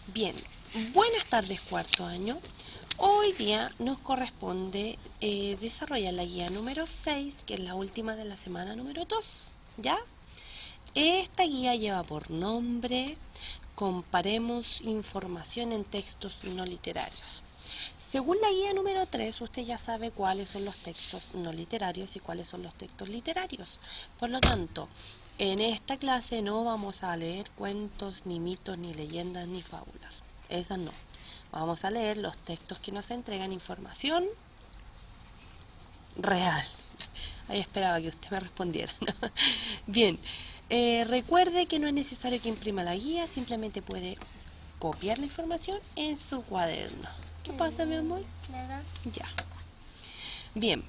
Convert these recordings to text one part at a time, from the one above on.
Bien, buenas tardes cuarto año. Hoy día nos corresponde desarrollar la guía número 6, que es la última de la semana número 2, ¿ya? Esta guía lleva por nombre Comparemos información en textos no literarios. Según la guía número 3, usted ya sabe cuáles son los textos no literarios y cuáles son los textos literarios. Por lo tanto, en esta clase no vamos a leer cuentos, ni mitos, ni leyendas, ni fábulas. Esas no. Vamos a leer los textos que nos entregan información real. Ahí esperaba que usted me respondiera, ¿no? Bien, recuerde que no es necesario que imprima la guía, simplemente puede copiar la información en su cuaderno. ¿Qué pasa, mi amor? Nada. Ya. Bien,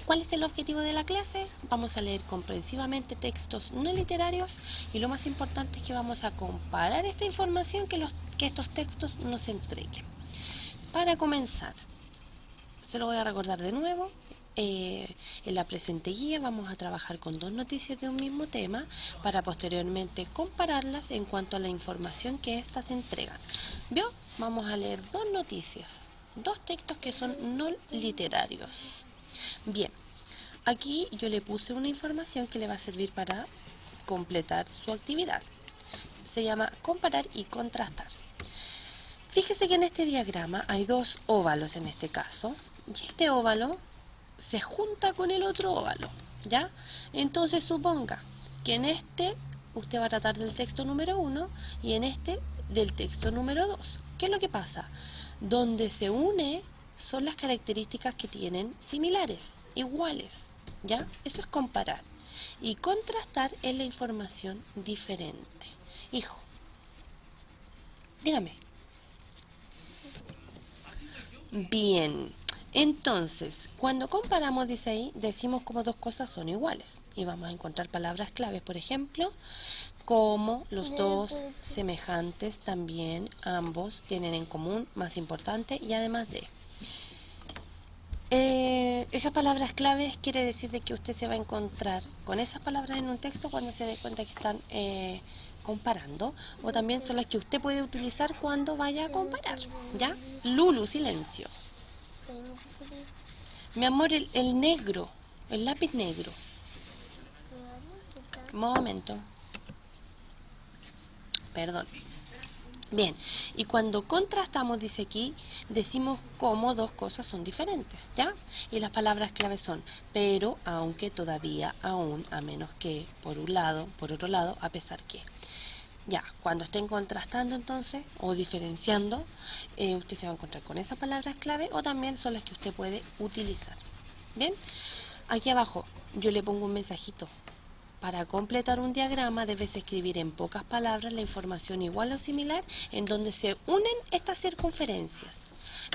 ¿cuál es el objetivo de la clase? Vamos a leer comprensivamente textos no literarios y lo más importante es que vamos a comparar esta información que estos textos nos entreguen. Para comenzar, se lo voy a recordar de nuevo. En la presente guía vamos a trabajar con dos noticias de un mismo tema para posteriormente compararlas en cuanto a la información que éstas entregan. ¿Vio? Vamos a leer dos noticias, dos textos que son no literarios. Bien, aquí yo le puse una información que le va a servir para completar su actividad. Se llama comparar y contrastar. Fíjese que en este diagrama hay dos óvalos en este caso, y este óvalo se junta con el otro óvalo, ¿ya? Entonces suponga que en este usted va a tratar del texto número 1 y en este del texto número 2. ¿Qué es lo que pasa? Donde se une son las características que tienen similares, iguales, ¿ya? Eso es comparar. Y contrastar es la información diferente. Hijo, dígame. Bien, entonces, cuando comparamos, dice ahí, decimos como dos cosas son iguales. Y vamos a encontrar palabras claves, por ejemplo, como los dos, semejantes, también, ambos, tienen en común, más importante, y además de. Esas palabras claves quiere decir de que usted se va a encontrar con esas palabras en un texto cuando se dé cuenta que están comparando, o también son las que usted puede utilizar cuando vaya a comparar, ¿ya? Lulu, silencio. Mi amor, el negro, el lápiz negro. Un momento. Perdón. Bien, y cuando contrastamos, dice aquí, decimos cómo dos cosas son diferentes, ¿ya? Y las palabras claves son pero, aunque, todavía, aún, a menos que, por un lado, por otro lado, a pesar que. Ya, cuando estén contrastando entonces, o diferenciando, usted se va a encontrar con esas palabras clave o también son las que usted puede utilizar. Bien, aquí abajo yo le pongo un mensajito. Para completar un diagrama debes escribir en pocas palabras la información igual o similar en donde se unen estas circunferencias,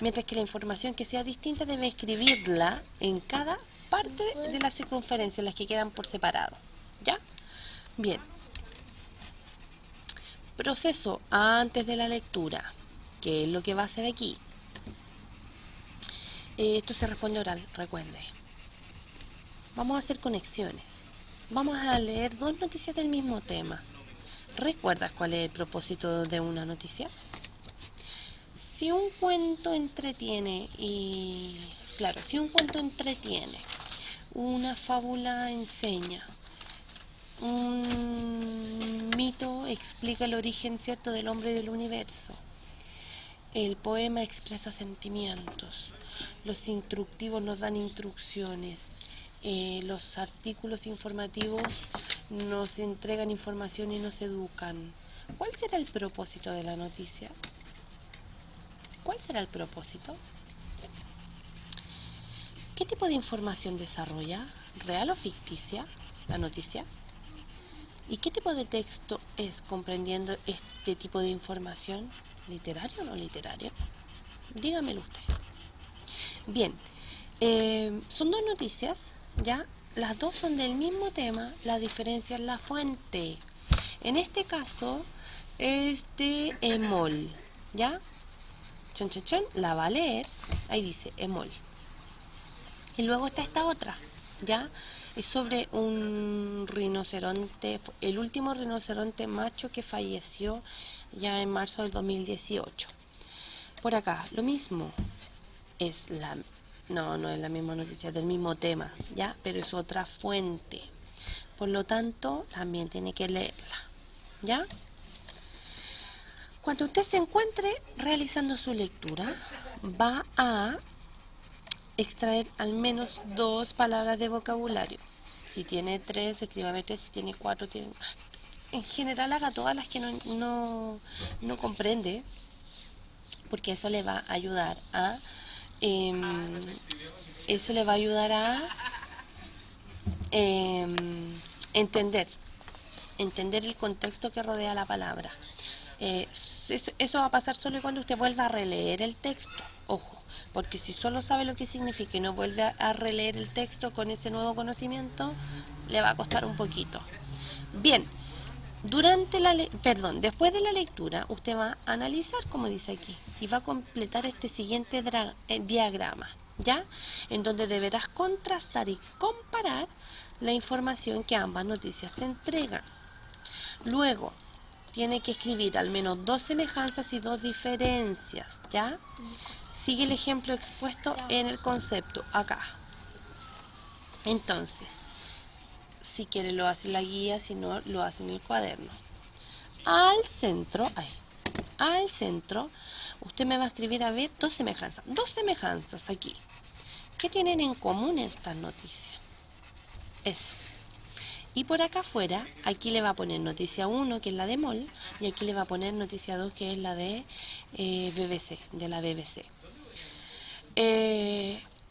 mientras que la información que sea distinta debe escribirla en cada parte de la circunferencia, las que quedan por separado. ¿Ya? Bien. Proceso antes de la lectura. ¿Qué es lo que va a hacer aquí? Esto se responde oral, recuerde. Vamos a hacer conexiones. Vamos a leer dos noticias del mismo tema. ¿Recuerdas cuál es el propósito de una noticia? Si un cuento entretiene si un cuento entretiene, una fábula enseña, un mito explica el origen cierto del hombre y del universo, el poema expresa sentimientos, los instructivos nos dan instrucciones, los artículos informativos nos entregan información y nos educan. ¿Cuál será el propósito de la noticia? ¿Cuál será el propósito? ¿Qué tipo de información desarrolla? ¿Real o ficticia la noticia? ¿Y qué tipo de texto es comprendiendo este tipo de información? ¿Literario o no literario? Dígamelo usted. Bien, son dos noticias, ¿ya? Las dos son del mismo tema, la diferencia es la fuente. En este caso es de Emol, ¿ya? Chon, chon, chon, la va a leer, ahí dice Emol. Y luego está esta otra, ¿ya? Es sobre un rinoceronte, el último rinoceronte macho que falleció ya en marzo del 2018. Por acá, lo mismo, es la... No, no es la misma noticia, del mismo tema, ¿ya? Pero es otra fuente. Por lo tanto, también tiene que leerla, ¿ya? Cuando usted se encuentre realizando su lectura, va a extraer al menos 2 palabras de vocabulario. Si tiene 3, escríbame 3. Si tiene 4, tiene... En general haga todas las que no comprende, porque eso le va a ayudar a... eso le va a ayudar a entender el contexto que rodea la palabra. Eso va a pasar solo cuando usted vuelva a releer el texto. Ojo, porque si solo sabe lo que significa y no vuelve a releer el texto con ese nuevo conocimiento, le va a costar un poquito. Bien, después de la lectura, usted va a analizar, como dice aquí, y va a completar este siguiente diagrama, ¿ya? En donde deberás contrastar y comparar la información que ambas noticias te entregan. Luego, tiene que escribir al menos 2 semejanzas y 2 diferencias, ¿ya? Sigue el ejemplo expuesto en el concepto, acá. Entonces, si quiere lo hace en la guía, si no, lo hace en el cuaderno. Al centro, usted me va a escribir, a ver, 2 semejanzas. 2 semejanzas aquí. ¿Qué tienen en común estas noticias? Eso. Y por acá afuera, aquí le va a poner noticia 1, que es la de MOL, y aquí le va a poner noticia 2, que es la de BBC, de la BBC.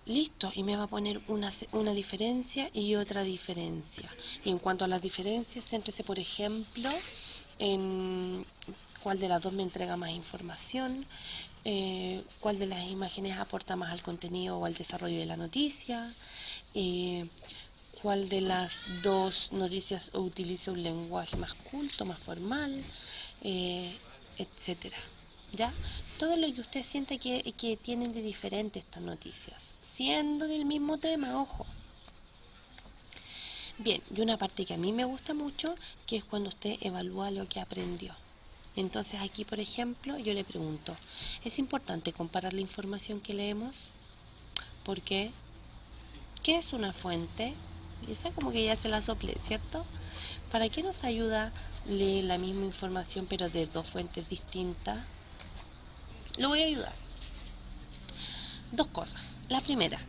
Listo, y me va a poner una diferencia y otra diferencia. Y en cuanto a las diferencias, céntrese, por ejemplo, en cuál de las dos me entrega más información, cuál de las imágenes aporta más al contenido o al desarrollo de la noticia, cuál de las dos noticias utiliza un lenguaje más culto, más formal, etcétera. ¿Ya? Todo lo que usted siente que tienen de diferente estas noticias, siendo del mismo tema, ojo. Bien, y una parte que a mí me gusta mucho, que es cuando usted evalúa lo que aprendió. Entonces aquí, por ejemplo, yo le pregunto, ¿es importante comparar la información que leemos? ¿Por qué? ¿Qué es una fuente? Y esa como que ya se la soplé, ¿cierto? ¿Para qué nos ayuda leer la misma información pero de 2 fuentes distintas? Lo voy a ayudar. 2 cosas. La primera,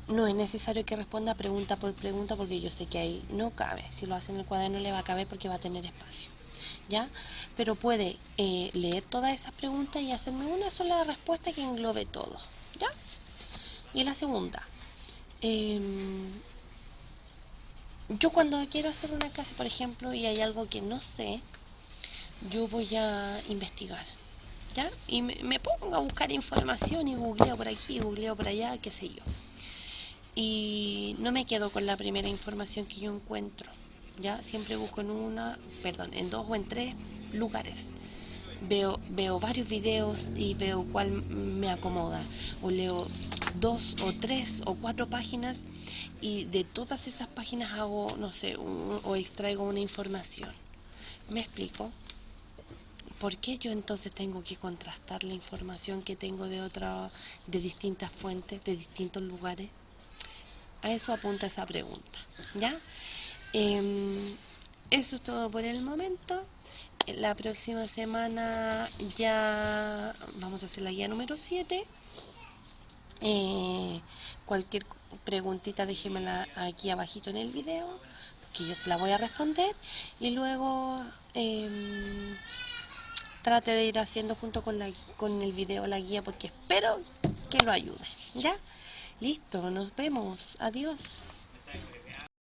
no es necesario que responda pregunta por pregunta, porque yo sé que ahí no cabe. Si lo hace en el cuaderno le va a caber porque va a tener espacio, ¿ya? Pero puede leer todas esas preguntas y hacerme una sola respuesta que englobe todo, ¿ya? Y la segunda, yo cuando quiero hacer una clase, por ejemplo, y hay algo que no sé, yo voy a investigar, ¿ya? Y me pongo a buscar información y googleo por aquí, googleo por allá, qué sé yo. Y no me quedo con la primera información que yo encuentro, ¿ya? Siempre busco en 2 o en 3 lugares. Veo varios videos y veo cuál me acomoda. O leo 2 o 3 o 4 páginas y de todas esas páginas hago, no sé, o extraigo una información. ¿Me explico? ¿Por qué yo entonces tengo que contrastar la información que tengo de distintas fuentes, de distintos lugares? A eso apunta esa pregunta, ¿ya? Eso es todo por el momento. La próxima semana ya vamos a hacer la guía número 7. Cualquier preguntita déjemela aquí abajito en el video, que yo se la voy a responder. Y luego trate de ir haciendo junto con el video la guía, porque espero que lo ayude, ¿ya? Listo, nos vemos. Adiós.